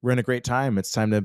we're in a great time. It's time to,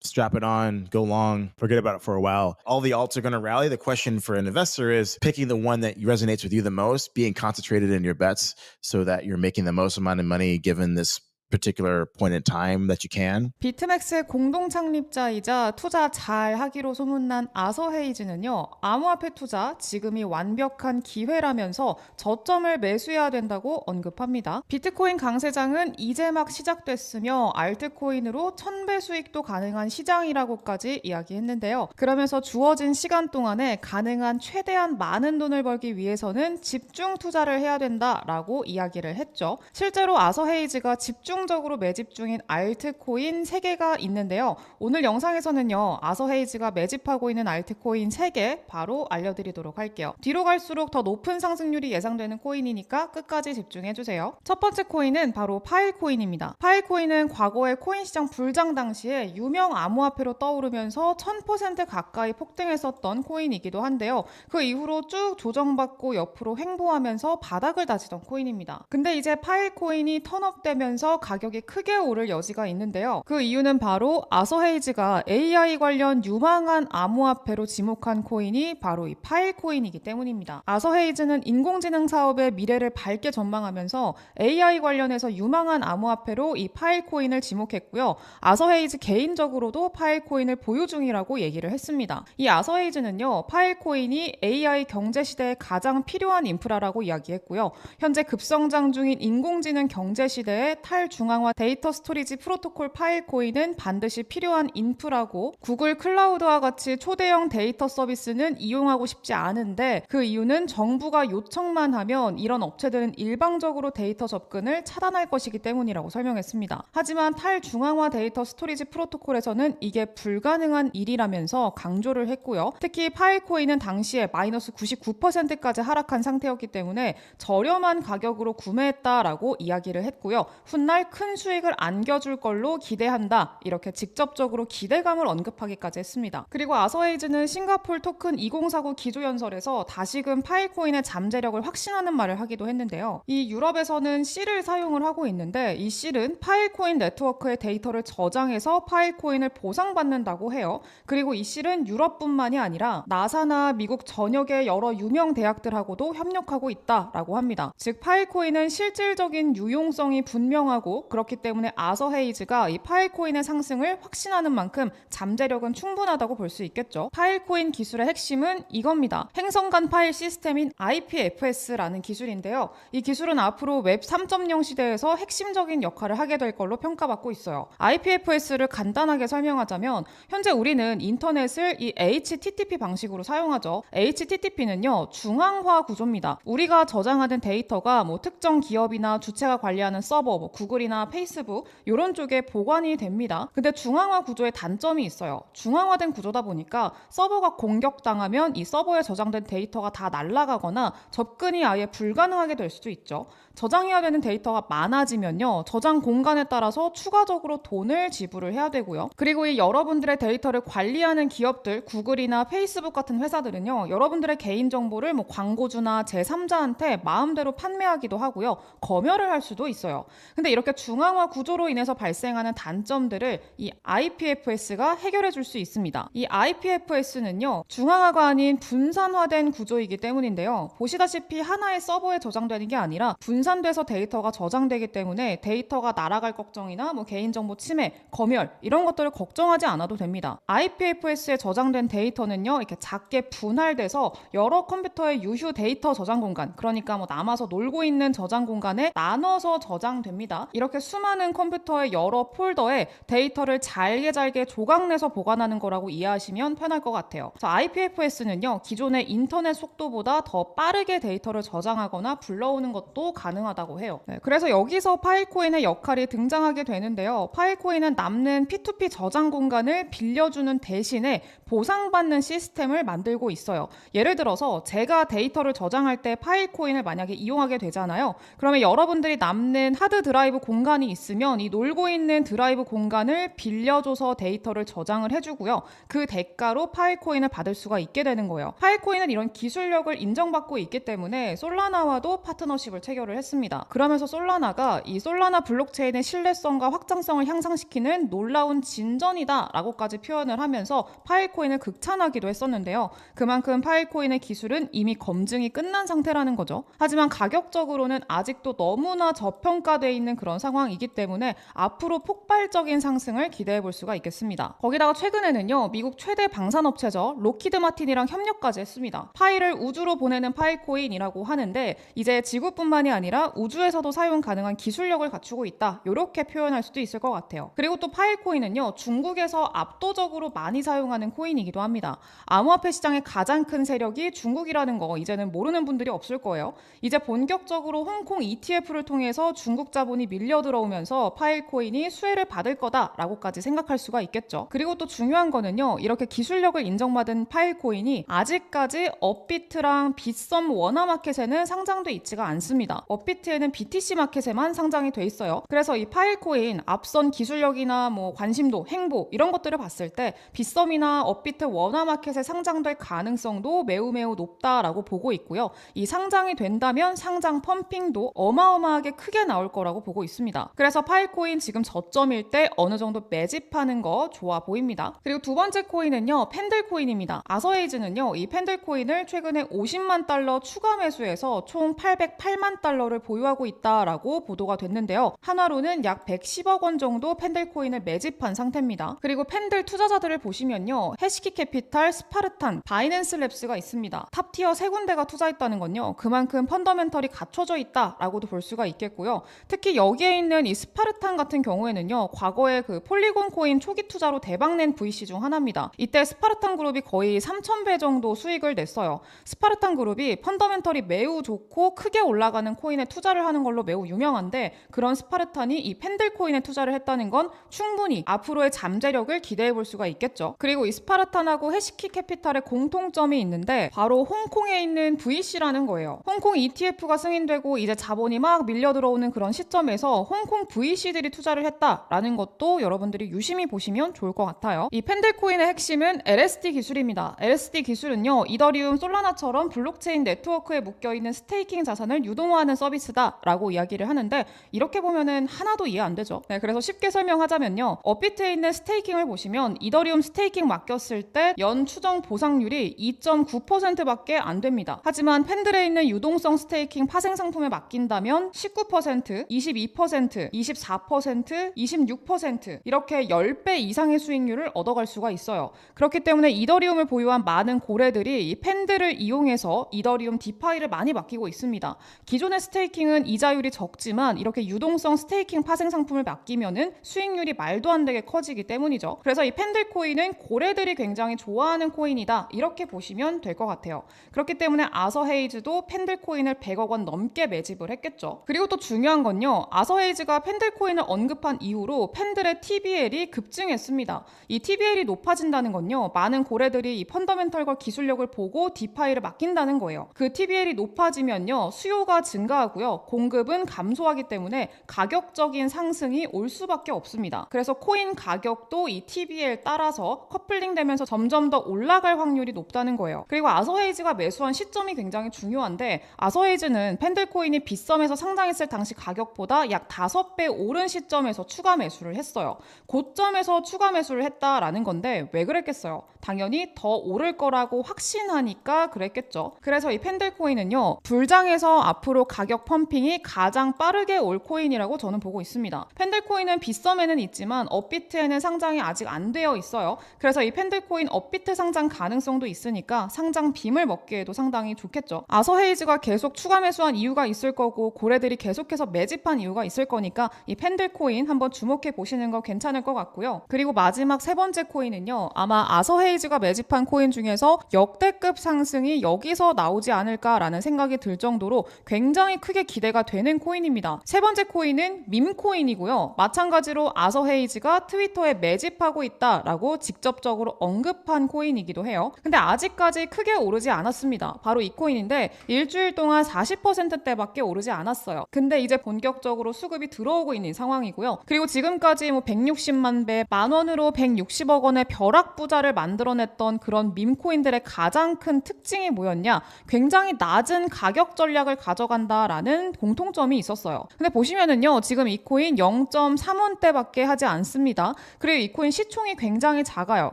strap it on, go long, forget about it for a while. All the alts are going to rally. The question for an investor is picking the one that resonates with you the most, being concentrated in your bets so that you're making the most amount of money given this particular point in time that you can. 비트맥스의 공동 창립자이자 투자 잘 하기로 소문난 아서 헤이즈는요, 암호화폐 투자 지금이 완벽한 기회라면서 저점을 매수해야 된다고 언급합니다. 비트코인 강세장은 이제 막 시작됐으며 알트코인으로 1000배 수익도 가능한 시장이라고까지 이야기했는데요. 그러면서 주어진 시간 동안에 가능한 최대한 많은 돈을 벌기 위해서는 집중 투자를 해야 된다라고 이야기를 했죠. 실제로 아서 헤이즈가 집중적으로 매집 중인 알트코인 3개가 있는데요. 오늘 영상에서는요, 아서 헤이즈가 매집하고 있는 알트코인 3개 바로 알려드리도록 할게요. 뒤로 갈수록 더 높은 상승률이 예상되는 코인이니까 끝까지 집중해주세요. 첫 번째 코인은 바로 파일코인입니다. 파일코인은 과거의 코인 시장 불장 당시에 유명 암호화폐로 떠오르면서 1000% 가까이 폭등했었던 코인이기도 한데요. 그 이후로 쭉 조정받고 옆으로 횡보하면서 바닥을 다지던 코인입니다. 근데 이제 파일코인이 턴업되면서 가격이 크게 오를 여지가 있는데요. 그 이유는 바로 아서 헤이즈가 AI 관련 유망한 암호화폐로 지목한 코인이 바로 이 파일코인이기 때문입니다. 아서 헤이즈는 인공지능 사업의 미래를 밝게 전망하면서 AI 관련해서 유망한 암호화폐로 이 파일코인을 지목했고요. 아서 헤이즈 개인적으로도 파일코인을 보유 중이라고 얘기를 했습니다. 이 아서 헤이즈는요, 파일코인이 AI 경제 시대에 가장 필요한 인프라라고 이야기했고요. 현재 급성장 중인 인공지능 경제 시대에 탈중앙화 데이터 스토리지 프로토콜 파일코인은 반드시 필요한 인프라고, 구글 클라우드와 같이 초대형 데이터 서비스는 이용하고 싶지 않은데 그 이유는 정부가 요청만 하면 이런 업체들은 일방적으로 데이터 접근을 차단할 것이기 때문이라고 설명했습니다. 하지만 탈중앙화 데이터 스토리지 프로토콜에서는 이게 불가능한 일이라면서 강조를 했고요. 특히 파일코인은 당시에 마이너스 99%까지 하락한 상태였기 때문에 저렴한 가격으로 구매했다라고 이야기를 했고요. 훗날 큰 수익을 안겨줄 걸로 기대한다, 이렇게 직접적으로 기대감을 언급하기까지 했습니다. 그리고 아서 헤이즈는 싱가폴 토큰 2049 기조연설에서 다시금 파일코인의 잠재력을 확신하는 말을 하기도 했는데요. 이 유럽에서는 C를 사용을 하고 있는데 이 C는 파일코인 네트워크의 데이터를 저장해서 파일코인을 보상받는다고 해요. 그리고 이 C는 유럽뿐만이 아니라 나사나 미국 전역의 여러 유명 대학들하고도 협력하고 있다라고 합니다. 즉 파일코인은 실질적인 유용성이 분명하고, 그렇기 때문에 아서 헤이즈가 이 파일코인의 상승을 확신하는 만큼 잠재력은 충분하다고 볼 수 있겠죠. 파일코인 기술의 핵심은 이겁니다. 행성간 파일 시스템인 IPFS라는 기술인데요. 이 기술은 앞으로 웹 3.0 시대에서 핵심적인 역할을 하게 될 걸로 평가받고 있어요. IPFS를 간단하게 설명하자면 현재 우리는 인터넷을 이 HTTP 방식으로 사용하죠. HTTP는요, 중앙화 구조입니다. 우리가 저장하는 데이터가 특정 기업이나 주체가 관리하는 서버, 구글이나 페이스북 이런 쪽에 보관이 됩니다. 근데 중앙화 구조에 단점이 있어요. 중앙화된 구조다 보니까 서버가 공격당하면 이 서버에 저장된 데이터가 다 날아가거나 접근이 아예 불가능하게 될 수도 있죠. 저장해야 되는 데이터가 많아지면요, 저장 공간에 따라서 추가적으로 돈을 지불을 해야 되고요. 그리고 이 여러분들의 데이터를 관리하는 기업들, 구글이나 페이스북 같은 회사들은요, 여러분들의 개인정보를 광고주나 제3자한테 마음대로 판매하기도 하고요, 검열을 할 수도 있어요. 근데 이렇게 중앙화 구조로 인해서 발생하는 단점들을 이 IPFS가 해결해 줄 수 있습니다. 이 IPFS는요, 중앙화가 아닌 분산화된 구조이기 때문인데요. 보시다시피 하나의 서버에 저장되는 게 아니라 분산돼서 데이터가 저장되기 때문에 데이터가 날아갈 걱정이나 개인정보 침해, 검열 이런 것들을 걱정하지 않아도 됩니다. IPFS에 저장된 데이터는요, 이렇게 작게 분할돼서 여러 컴퓨터의 유휴 데이터 저장 공간, 그러니까 남아서 놀고 있는 저장 공간에 나눠서 저장됩니다. 이렇게 수많은 컴퓨터의 여러 폴더에 데이터를 잘게 조각내서 보관하는 거라고 이해하시면 편할 것 같아요. IPFS는요, 기존의 인터넷 속도보다 더 빠르게 데이터를 저장하거나 불러오는 것도 가능하다고 해요. 그래서 여기서 파일코인의 역할이 등장하게 되는데요. 파일코인은 남는 P2P 저장 공간을 빌려주는 대신에 보상받는 시스템을 만들고 있어요. 예를 들어서 제가 데이터를 저장할 때 파일코인을 만약에 이용하게 되잖아요. 그러면 여러분들이 남는 하드 드라이브 공간이 있으면 이 놀고 있는 드라이브 공간을 빌려줘서 데이터를 저장을 해주고요. 그 대가로 파일코인을 받을 수가 있게 되는 거예요. 파일코인은 이런 기술력을 인정받고 있기 때문에 솔라나와도 파트너십을 체결을 했습니다. 그러면서 솔라나가 이 솔라나 블록체인의 신뢰성과 확장성을 향상시키는 놀라운 진전이다 라고까지 표현을 하면서 파일코인을 극찬하기도 했었는데요. 그만큼 파일코인의 기술은 이미 검증이 끝난 상태라는 거죠. 하지만 가격적으로는 아직도 너무나 저평가되어 있는 그런 상황이기 때문에 앞으로 폭발적인 상승을 기대해 볼 수가 있겠습니다. 거기다가 최근에는요, 미국 최대 방산업체죠, 로키드 마틴이랑 협력까지 했습니다. 파일을 우주로 보내는 파일코인이라고 하는데 이제 지구뿐만이 아니라 우주에서도 사용 가능한 기술력을 갖추고 있다, 이렇게 표현할 수도 있을 것 같아요. 그리고 또 파일코인은요, 중국에서 압도적으로 많이 사용하는 코인이기도 합니다. 암호화폐 시장의 가장 큰 세력이 중국이라는 거 이제는 모르는 분들이 없을 거예요. 이제 본격적으로 홍콩 ETF를 통해서 중국 자본이 밀려 들어오면서 파일코인이 수혜를 받을 거다라고까지 생각할 수가 있겠죠. 그리고 또 중요한 거는요, 이렇게 기술력을 인정받은 파일코인이 아직까지 업비트랑 빗썸 원화마켓에는 상장돼 있지가 않습니다. 업비트에는 BTC 마켓에만 상장이 돼 있어요. 그래서 이 파일코인 앞선 기술력이나 뭐 관심도, 행보 이런 것들을 봤을 때 빗썸이나 업비트 원화마켓에 상장될 가능성도 매우 높다라고 보고 있고요. 이 상장이 된다면 상장 펌핑도 어마어마하게 크게 나올 거라고 보고 있습니다. 그래서 파일코인 지금 저점일 때 어느 정도 매집하는 거 좋아 보입니다. 그리고 두 번째 코인은요, 팬들코인입니다. 아서에이즈는요, 이 팬들코인을 최근에 50만 달러 추가 매수해서 총 808만 달러를 보유하고 있다라고 보도가 됐는데요. 한화로는 약 110억 원 정도 팬들코인을 매집한 상태입니다. 그리고 팬들 투자자들을 보시면요, 해시키 캐피탈, 스파르탄, 바이낸스 랩스가 있습니다. 탑티어 세 군데가 투자했다는 건요, 그만큼 펀더멘털이 갖춰져 있다라고도 볼 수가 있겠고요. 특히 여기에 있는 이 스파르탄 같은 경우에는요, 과거에 그 폴리곤 코인 초기 투자로 대박낸 VC 중 하나입니다. 이때 스파르탄 그룹이 거의 3,000배 정도 수익을 냈어요. 스파르탄 그룹이 펀더멘털이 매우 좋고 크게 올라가는 코인에 투자를 하는 걸로 매우 유명한데, 그런 스파르탄이 이 팬들 코인에 투자를 했다는 건 충분히 앞으로의 잠재력을 기대해 볼 수가 있겠죠. 그리고 이 스파르탄하고 해시키 캐피탈의 공통점이 있는데 바로 홍콩에 있는 VC라는 거예요. 홍콩 ETF가 승인되고 이제 자본이 막 밀려 들어오는 그런 시점에서 홍콩 VC들이 투자를 했다라는 것도 여러분들이 유심히 보시면 좋을 것 같아요. 이 팬들코인의 핵심은 LSD 기술입니다. LSD 기술은요, 이더리움, 솔라나처럼 블록체인 네트워크에 묶여있는 스테이킹 자산을 유동화하는 서비스다라고 이야기를 하는데, 이렇게 보면은 하나도 이해 안 되죠. 네, 그래서 쉽게 설명하자면요, 업비트에 있는 스테이킹을 보시면 이더리움 스테이킹 맡겼을 때 연 추정 보상률이 2.9%밖에 안 됩니다. 하지만 팬들에 있는 유동성 스테이킹 파생 상품에 맡긴다면 19%, 22%, 24%, 26% 이렇게 10배 이상의 수익률을 얻어갈 수가 있어요. 그렇기 때문에 이더리움을 보유한 많은 고래들이 이 팬들을 이용해서 이더리움 디파이를 많이 맡기고 있습니다. 기존의 스테이킹은 이자율이 적지만 이렇게 유동성 스테이킹 파생 상품을 맡기면은 수익률이 말도 안 되게 커지기 때문이죠. 그래서 이 팬들 코인은 고래들이 굉장히 좋아하는 코인이다, 이렇게 보시면 될 것 같아요. 그렇기 때문에 아서헤이즈도 팬들 코인을 100억 원 넘게 매집을 했겠죠. 그리고 또 중요한 건요, 아서헤이즈가 팬들 코인을 언급한 이후로 팬들의 TBL이 급증했습니다. 이 TBL이 높아진다는 건요, 많은 고래들이 이 펀더멘털과 기술력을 보고 디파이를 맡긴다는 거예요. 그 TBL이 높아지면요, 수요가 증가하고요, 공급은 감소하기 때문에 가격적인 상승이 올 수밖에 없습니다. 그래서 코인 가격도 이 TBL 따라서 커플링 되면서 점점 더 올라갈 확률이 높다는 거예요. 그리고 아서헤이즈가 매수한 시점이 굉장히 중요한데, 아서헤이즈는 팬들코인이 빗썸에서 상장했을 당시 가격보다 약 5배 오른 시점에서 추가 매수를 했어요. 고점에서 추가 매수를 했다라는 건데 왜 그랬겠어요? 당연히 더 오를 거라고 확신하니까 그랬겠죠. 그래서 이 팬들코인은요, 불장에서 앞으로 가격 펌핑이 가장 빠르게 올 코인이라고 저는 보고 있습니다. 팬들코인은 빗썸에는 있지만 업비트에는 상장이 아직 안 되어 있어요. 그래서 이 팬들코인 업비트 상장 가능성도 있으니까 상장 빔을 먹기에도 상당히 좋겠죠. 아서헤이즈가 계속 추가 매수한 이유가 있을 거고 고래들이 계속해서 매집한 이유가 있을 거니까 이 팬들코인 한번 주목해 보시는 거 괜찮을 것 같고요. 그리고 마지막 세 번째 코인은요, 아마 아서헤이즈가 매집한 코인 중에서 역대급 상승이 여기서 나오지 않을까라는 생각이 들 정도로 굉장히 크게 기대가 되는 코인입니다. 세 번째 코인은 밈코인이고요. 마찬가지로 아서헤이즈가 트위터에 매집하고 있다라고 직접적으로 언급한 코인이기도 해요. 근데 아직까지 크게 오르지 않았습니다. 바로 이 코인인데 일주일 동안 40%대밖에 오르지 않았어요. 근데 이제 본격적으로 수급이 들어오고 있는 상황이고요. 그리고 지금까지 뭐 160만 배, 만 원으로 160억 원의 벼락부자를 만들어냈던 그런 밈코인들의 가장 큰 특징이 뭐였냐? 굉장히 낮은 가격 전략을 가져간다라는 공통점이 있었어요. 근데 보시면은요, 지금 이 코인 0.3원대밖에 하지 않습니다. 그리고 이 코인 시총이 굉장히 작아요.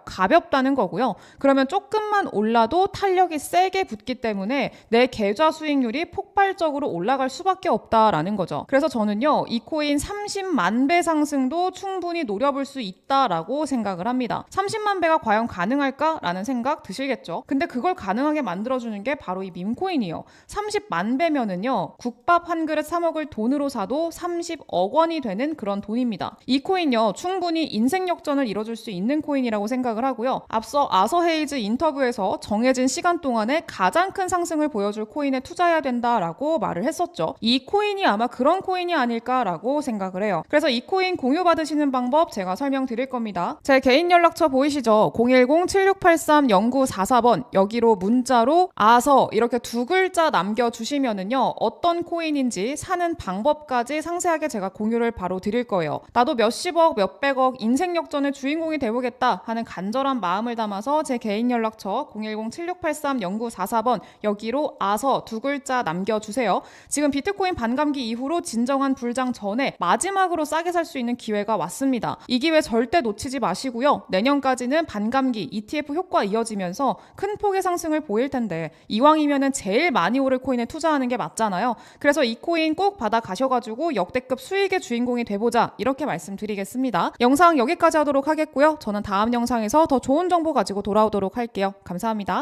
가볍다는 거고요. 그러면 조금만 올라도 탄력이 세게 붙기 때문에 내 계좌 수익률이 폭발적으로 올라갈 수밖에 없다라는 거죠. 그래서 저는요, 이 코인 30만 배 상승도 충분히 노려볼 수 있다라고 생각을 합니다. 30만 배가 과연 가능할까라는 생각 드시겠죠? 근데 그걸 가능하게 만들어주는 게 바로 이 밈코인이에요. 30만 배면은요, 국밥 한 그릇 사 먹을 돈으로 사도 30억 원이 되는 그런 돈입니다. 이 코인요, 충분히 인생 역전을 이뤄줄 수 있는 코인이라고 생각을 하고요. 앞서 아서 헤이즈 인터뷰에서 정해진 시간 동안에 가장 큰 상승을 보여줄 코인에 투자해야 된다라고 말을 했었죠. 이 코인이 아마 그런 코인이 아닐까라고 생각을 해요. 그래서 이 코인 공유 받으시는 방법 제가 설명드릴 겁니다. 제 개인 연락처 보이시죠? 010-7683-0944번 여기로 문자로 아서 이렇게 두 글자 남겨주시면은요, 어떤 코인인지 사는 방법까지 상세하게 제가 공유를 바로 드릴 거예요. 나도 몇십억 몇백억 인생 역전의 주인공이 되보겠다 하는 간절한 마음을 담아서 제 개인 연락처 010-7683-0944번 여기로 아서 두 글자 남겨주세요. 지금 비트코인 반감기 이후로 진정한 불장 전에 마지막으로 싸게 살 수 있는 기회가 왔습니다. 이 기회 절대 놓치지 마시고요. 내년까지는 반감기 ETF 효과 이어지면서 큰 폭의 상승을 보일 텐데 이왕이면은 제일 많이 오를 코인에 투자하는 게 맞잖아요. 그래서 이 코인 꼭 받아 가셔가지고 역대급 수익의 주인공이 돼보자 이렇게 말씀드리겠습니다. 영상 여기까지 하도록 하겠고요. 저는 다음 영상에서 더 좋은 정보 가지고 돌아오도록 할게요. 감사합니다.